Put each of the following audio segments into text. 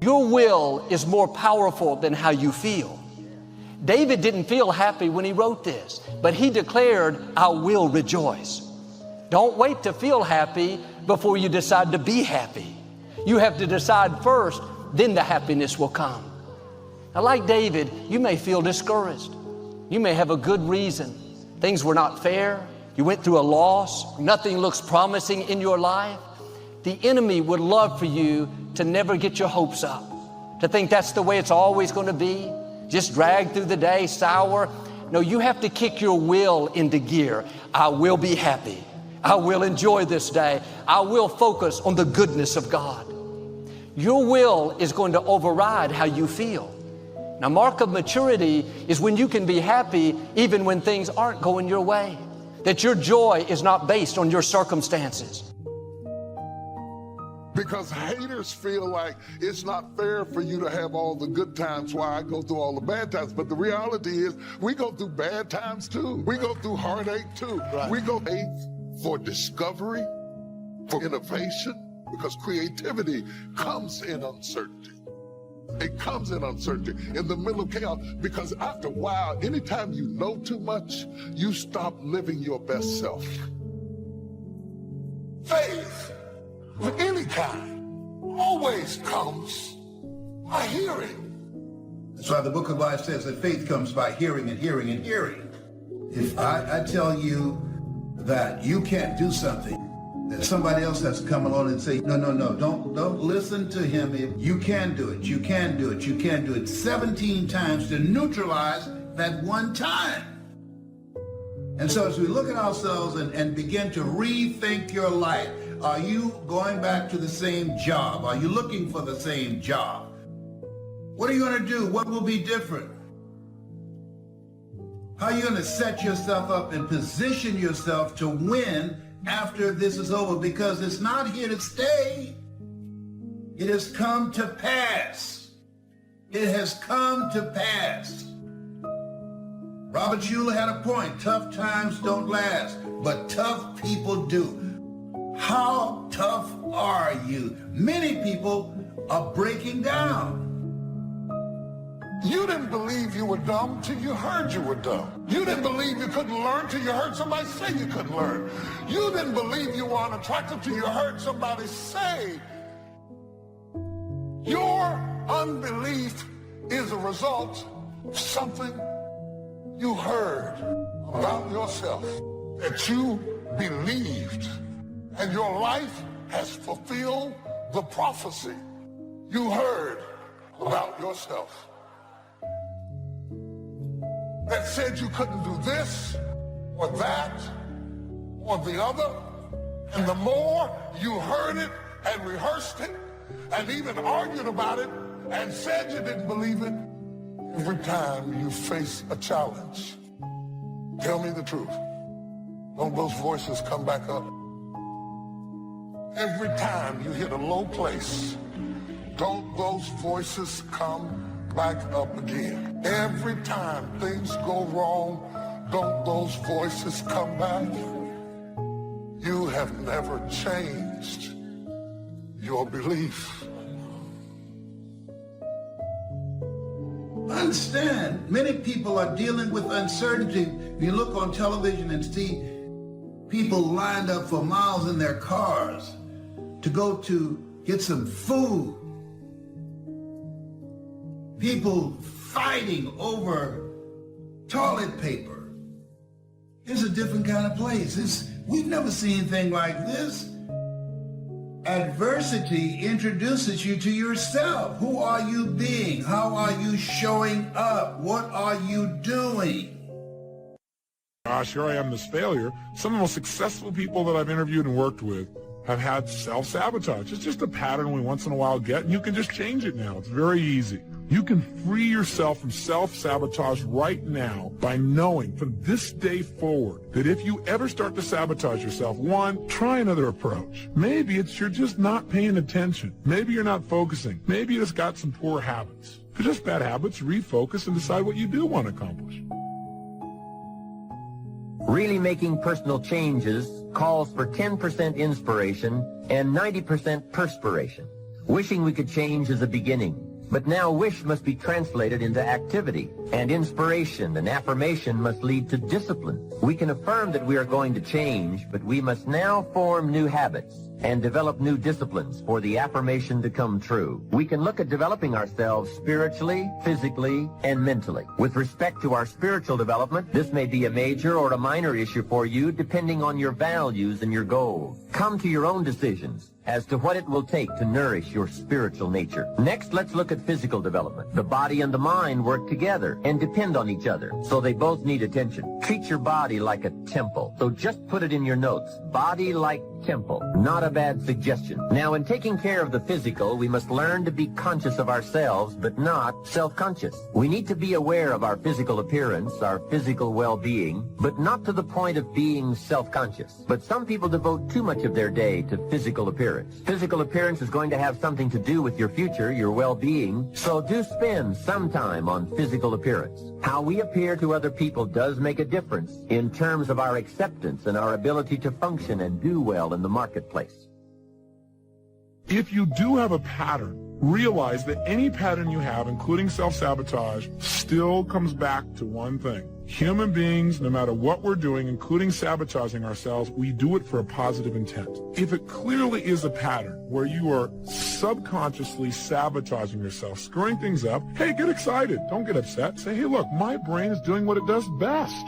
Your will is more powerful than how you feel. David didn't feel happy when he wrote this, but he declared, I will rejoice. Don't wait to feel happy before you decide to be happy. You have to decide first, then the happiness will come. Now, like David, you may feel discouraged. You may have a good reason. Things were not fair. You went through a loss. Nothing looks promising in your life. The enemy would love for you to never get your hopes up, to think that's the way it's always going to be, just drag through the day, sour. No, you have to kick your will into gear. I will be happy. I will enjoy this day. I will focus on the goodness of God. Your will is going to override how you feel. Now, mark of maturity is when you can be happy even when things aren't going your way, that your joy is not based on your circumstances. Because haters feel like it's not fair for you to have all the good times while I go through all the bad times. But the reality is we go through bad times too. We go through heartache too. Right. We go faith for discovery, for innovation, because creativity comes in uncertainty. It comes in uncertainty, in the middle of chaos, because after a while, anytime you know too much, you stop living your best self. Faith of any kind always comes by hearing. That's why the book of life says that faith comes by hearing and hearing and hearing. If I tell you that you can't do something, that somebody else has to come along and say, no, don't listen to him. If you can do it, you can do it, you can do it 17 times to neutralize that one time. And so as we look at ourselves and begin to rethink your life, are you going back to the same job? Are you looking for the same job? What are you going to do? What will be different? How are you going to set yourself up and position yourself to win after this is over? Because it's not here to stay. It has come to pass. It has come to pass. Robert Schuller had a point. Tough times don't last, but tough people do. How tough are you? Many people are breaking down. You didn't believe you were dumb till you heard you were dumb. You didn't believe you couldn't learn till you heard somebody say you couldn't learn. You didn't believe you were unattractive till you heard somebody say. Your unbelief is a result of something you heard about yourself that you believed, and your life has fulfilled the prophecy you heard about yourself that said you couldn't do this or that or the other. And the more you heard it and rehearsed it and even argued about it and said you didn't believe it, every time you face a challenge, tell me the truth, don't those voices come back up? Every time you hit a low place, don't those voices come back up again? Every time things go wrong, don't those voices come back? You have never changed your belief. Understand, many people are dealing with uncertainty. You look on television and see people lined up for miles in their cars to go to get some food. People fighting over toilet paper. It's a different kind of place. We've never seen anything like this. Adversity introduces you to yourself. Who are you being? How are you showing up? What are you doing? Gosh, here I am, this failure. Some of the most successful people that I've interviewed and worked with have had self-sabotage. It's just a pattern we once in a while get, and you can just change it now. It's very easy. You can free yourself from self-sabotage right now by knowing from this day forward that if you ever start to sabotage yourself, one, try another approach. Maybe it's you're just not paying attention. Maybe you're not focusing. Maybe you just got some poor habits. If they're just bad habits, refocus and decide what you do want to accomplish. Really making personal changes calls for 10% inspiration and 90% perspiration. Wishing we could change is a beginning. But now wish must be translated into activity, and inspiration and affirmation must lead to discipline. We can affirm that we are going to change, but we must now form new habits and develop new disciplines for the affirmation to come true. We can look at developing ourselves spiritually, physically, and mentally. With respect to our spiritual development, this may be a major or a minor issue for you depending on your values and your goals. Come to your own decisions as to what it will take to nourish your spiritual nature. Next, let's look at physical development. The body and the mind work together and depend on each other, so they both need attention. Treat your body like a temple. So just put it in your notes. Body like temple. Not a bad suggestion. Now, in taking care of the physical, we must learn to be conscious of ourselves, but not self-conscious. We need to be aware of our physical appearance, our physical well-being, but not to the point of being self-conscious. But some people devote too much of their day to physical appearance. Physical appearance is going to have something to do with your future, your well-being, so do spend some time on physical appearance. How we appear to other people does make a difference in terms of our acceptance and our ability to function and do well in the marketplace. If you do have a pattern, realize that any pattern you have, including self-sabotage, still comes back to one thing. Human beings, no matter what we're doing, including sabotaging ourselves, we do it for a positive intent. If it clearly is a pattern where you are subconsciously sabotaging yourself, screwing things up, hey, get excited. Don't get upset. Say, hey, look, my brain is doing what it does best.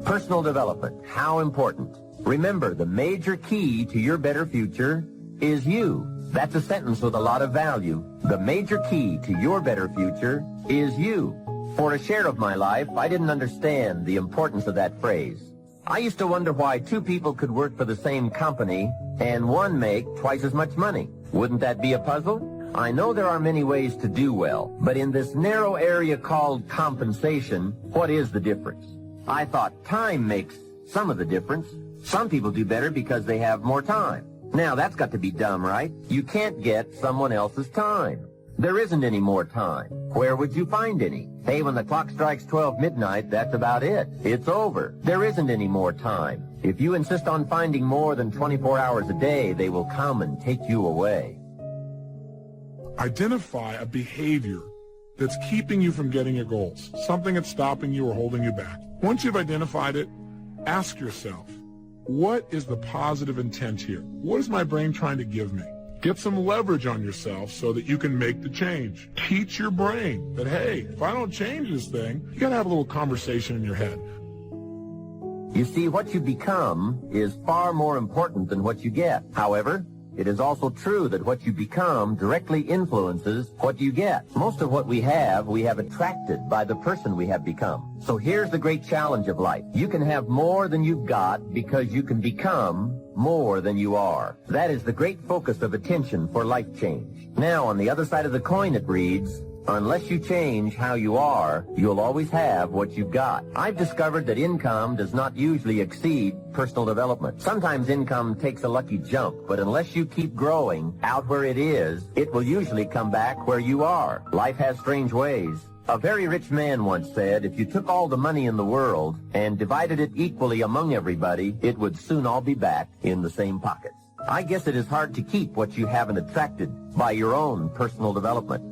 Personal development, how important. Remember, the major key to your better future is you. That's a sentence with a lot of value. The major key to your better future is you. For a share of my life, I didn't understand the importance of that phrase. I used to wonder why two people could work for the same company and one make twice as much money. Wouldn't that be a puzzle? I know there are many ways to do well, but in this narrow area called compensation, what is the difference? I thought time makes some of the difference. Some people do better because they have more time. Now, that's got to be dumb, right? You can't get someone else's time. There isn't any more time. Where would you find any? Hey, when the clock strikes 12 midnight, that's about it. It's over. There isn't any more time. If you insist on finding more than 24 hours a day, they will come and take you away. Identify a behavior that's keeping you from getting your goals, something that's stopping you or holding you back. Once you've identified it, ask yourself, what is the positive intent here? What is my brain trying to give me? Get some leverage on yourself so that you can make the change. Teach your brain that, hey, if I don't change this thing, you got to have a little conversation in your head. You see, what you become is far more important than what you get. However, it is also true that what you become directly influences what you get. Most of what we have attracted by the person we have become. So here's the great challenge of life. You can have more than you've got because you can become more than you are. That is the great focus of attention for life change. Now, on the other side of the coin, it reads, unless you change how you are, you'll always have what you've got. I've discovered that income does not usually exceed personal development. Sometimes income takes a lucky jump, but unless you keep growing out where it is, it will usually come back where you are. Life has strange ways. A very rich man once said, if you took all the money in the world and divided it equally among everybody, it would soon all be back in the same pockets. I guess it is hard to keep what you haven't attracted by your own personal development.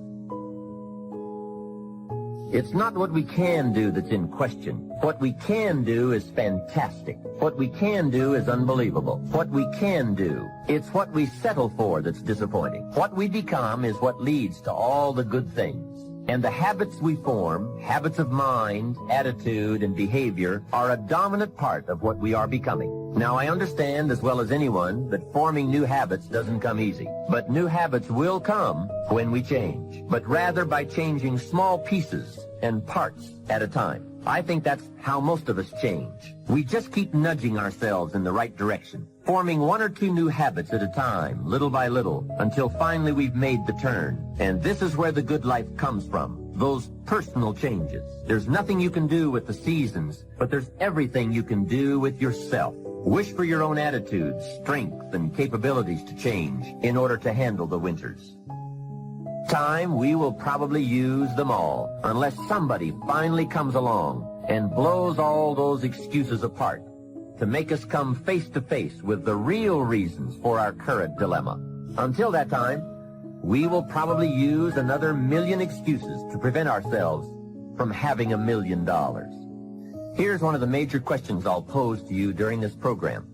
It's not what we can do that's in question. What we can do is fantastic. What we can do is unbelievable. What we can do, it's what we settle for that's disappointing. What we become is what leads to all the good things. And the habits we form, habits of mind, attitude, and behavior, are a dominant part of what we are becoming. Now, I understand as well as anyone that forming new habits doesn't come easy. But new habits will come when we change, but rather by changing small pieces and parts at a time. I think that's how most of us change. We just keep nudging ourselves in the right direction, forming one or two new habits at a time, little by little, until finally we've made the turn. And this is where the good life comes from, those personal changes. There's nothing you can do with the seasons, but there's everything you can do with yourself. Wish for your own attitudes, strength, and capabilities to change in order to handle the winters. Time, we will probably use them all, unless somebody finally comes along and blows all those excuses apart to make us come face to face with the real reasons for our current dilemma. Until that time, we will probably use another million excuses to prevent ourselves from having $1 million. Here's one of the major questions I'll pose to you during this program.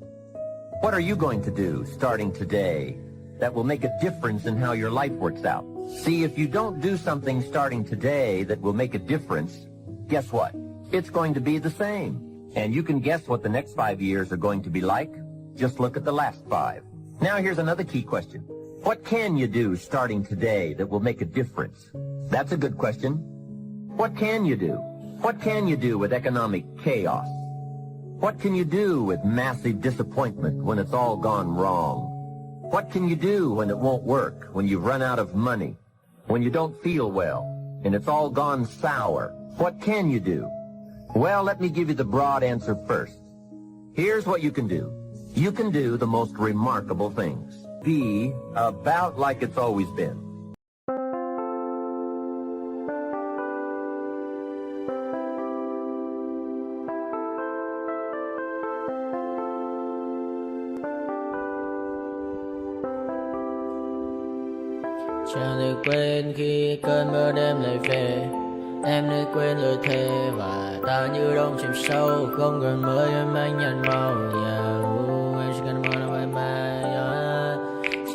What are you going to do starting today that will make a difference in how your life works out? See, if you don't do something starting today that will make a difference, guess what? It's going to be the same. And you can guess what the next 5 years are going to be like. Just look at the last 5. Now here's another key question. What can you do starting today that will make a difference? That's a good question. What can you do? What can you do with economic chaos? What can you do with massive disappointment when it's all gone wrong? What can you do when it won't work, when you've run out of money, when you don't feel well, and it's all gone sour? What can you do? Well, let me give you the broad answer first. Here's what you can do. You can do the most remarkable things. Be about like it's always been. Chẳng được quên khi cơn mưa đêm lại về. Em đã quên lời thề và ta như đông chìm sâu. Không còn mơ em anh nhận màu. Em chỉ cần mơ đâu em ai.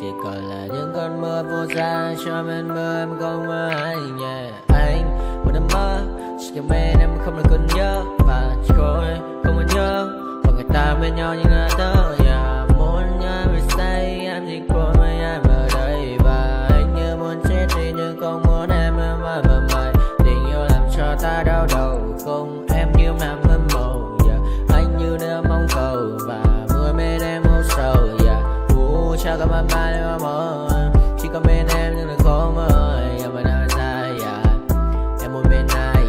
Chỉ còn là những cơn mưa vô giá. Cho bên mơ em không mơ ai. Anh một đêm mơ. Chỉ cần bên em không được cần nhớ. Và chỉ có em không còn nhớ. Và người ta bên nhau như ngã tớ. Muốn nhớ về say em chỉ có mấy em ở đây. Và anh như muốn chết đi nhưng không muốn em mãi mãi. Tình yêu làm cho ta đau đầu. Không em như mà mơ mộng. Anh như đã mong cầu. Và mưa bên em hô sầu. Chắc có mà em mơ. Chỉ có bên em nhưng đừng khó mơ. Em vẫn đang dài. Em muốn bên ai.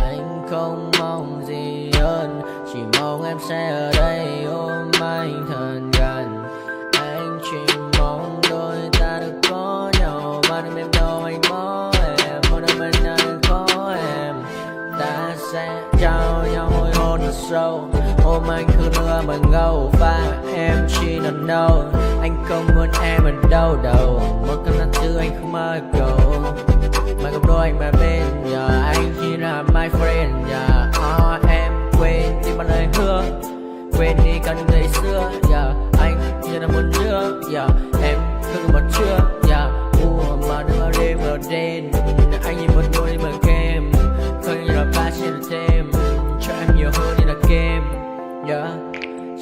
Anh không mong gì hơn. Chỉ mong em sẽ ở đây ôm anh thật gần. Anh chỉ mong đôi ta được có nhau. Và đừng em đâu anh có em. Một đôi bên nào đừng có em. Ta sẽ trao nhau môi hôn thật sâu. Ôm anh cứ nữa bằng ngâu. Và em chỉ nằm đâu. Anh không muốn em ở đâu đâu. Một cơn nắng thứ anh không mơ cầu. Mà không đôi anh mà bên giờ. Anh chỉ là my friend. Em quên đi bao lời hứa. Quên đi cả những ngày xưa. Anh chỉ là một đứa. Em cứ một chưa. Mà đừng ở đêm ở đêm. Anh nhìn một đôi mà kem. Không như là ba trên thêm. Cho em nhiều hơn như là kem.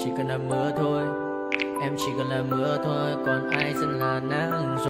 Chỉ cần là mưa thôi. Em chỉ cần là mưa thôi. Còn ai sẽ là nắng rồi.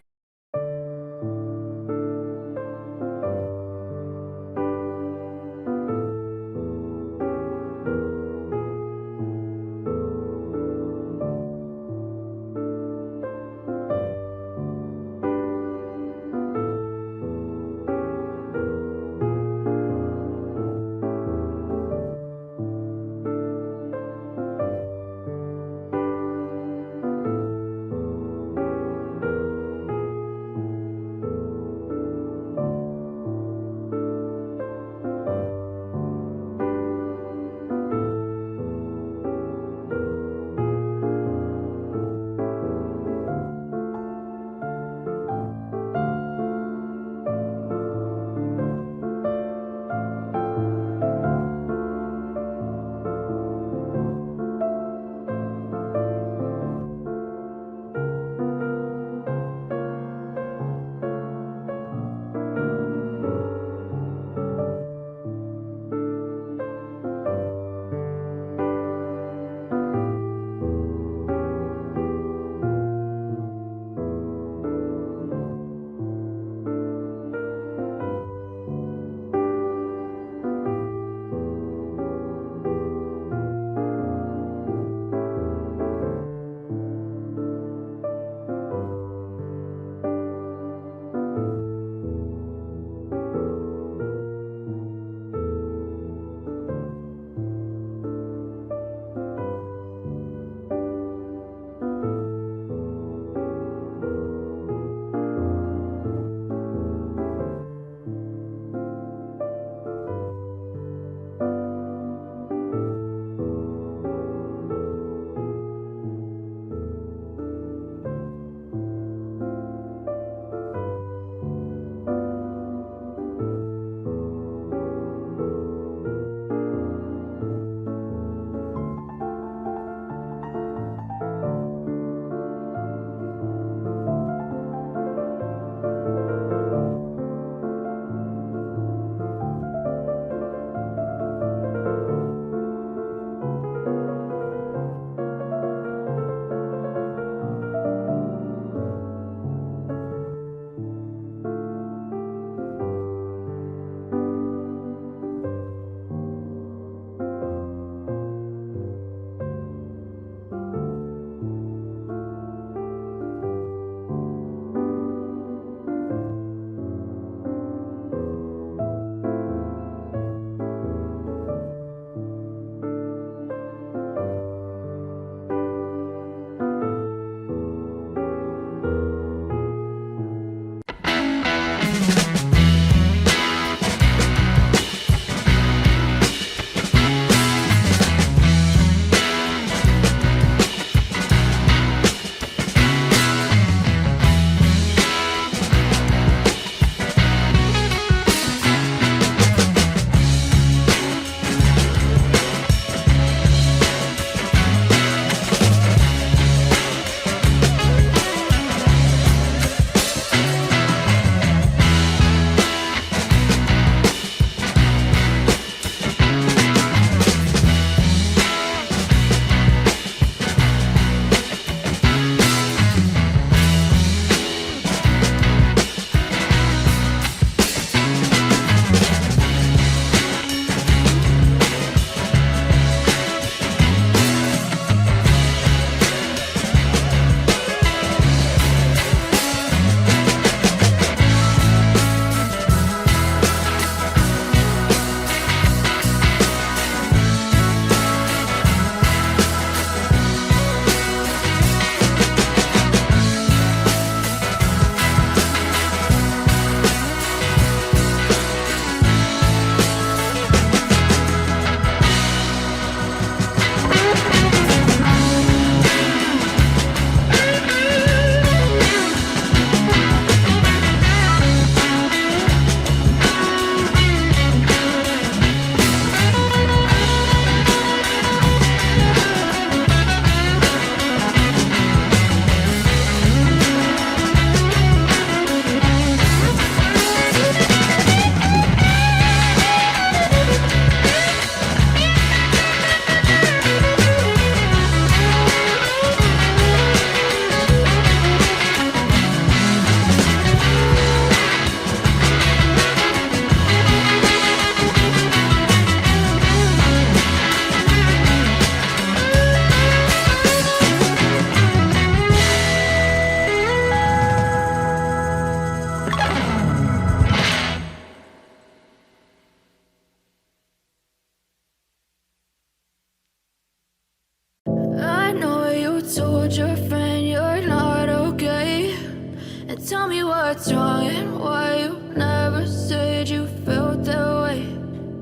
tell me what's wrong and why you never said you felt that way.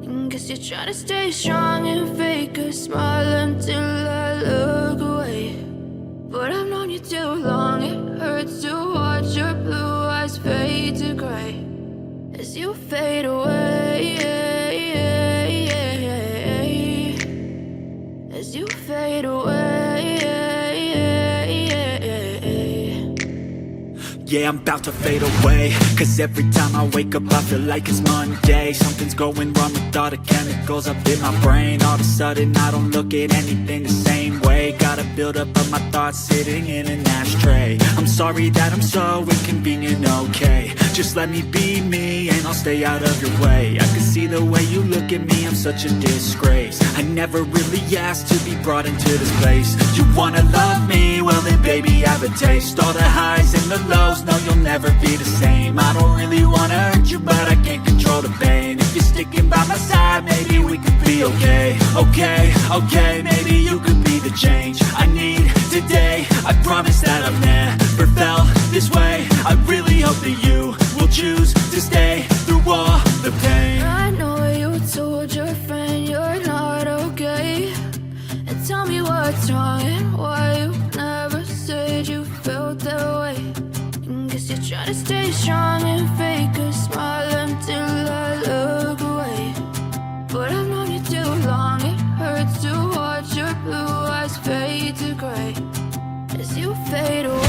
And guess you're trying to stay strong and fake a smile until I look away. But I've known you too long, it hurts to watch your blue eyes fade to gray as you fade away, as you fade away. Yeah, I'm about to fade away, cause every time I wake up I feel like it's Monday. Something's going wrong with all the chemicals up in my brain. All of a sudden I don't look at anything the same way. Got a buildup of my thoughts sitting in an ashtray. I'm sorry that I'm so inconvenient, okay. Just let me be me and I'll stay out of your way. I can see the way you look at me, I'm such a disgrace. I never really asked to be brought into this place. You wanna love me? Well then baby have a taste. All the highs and the lows, no you'll never be the same. I don't really wanna hurt you but I can't control the pain. If you're sticking by my side maybe we could be okay. Okay, maybe you could be the change I need today. I promise that I've never felt this way. I really hope that you will choose to stay through all the pain. I know you told your friend you're not okay, and tell me what's wrong and why you never said you felt that way. And guess you're trying to stay strong and fake a smile until I look away. But I've known you too long, it hurts to watch your blue eyes fade to gray as you fade away.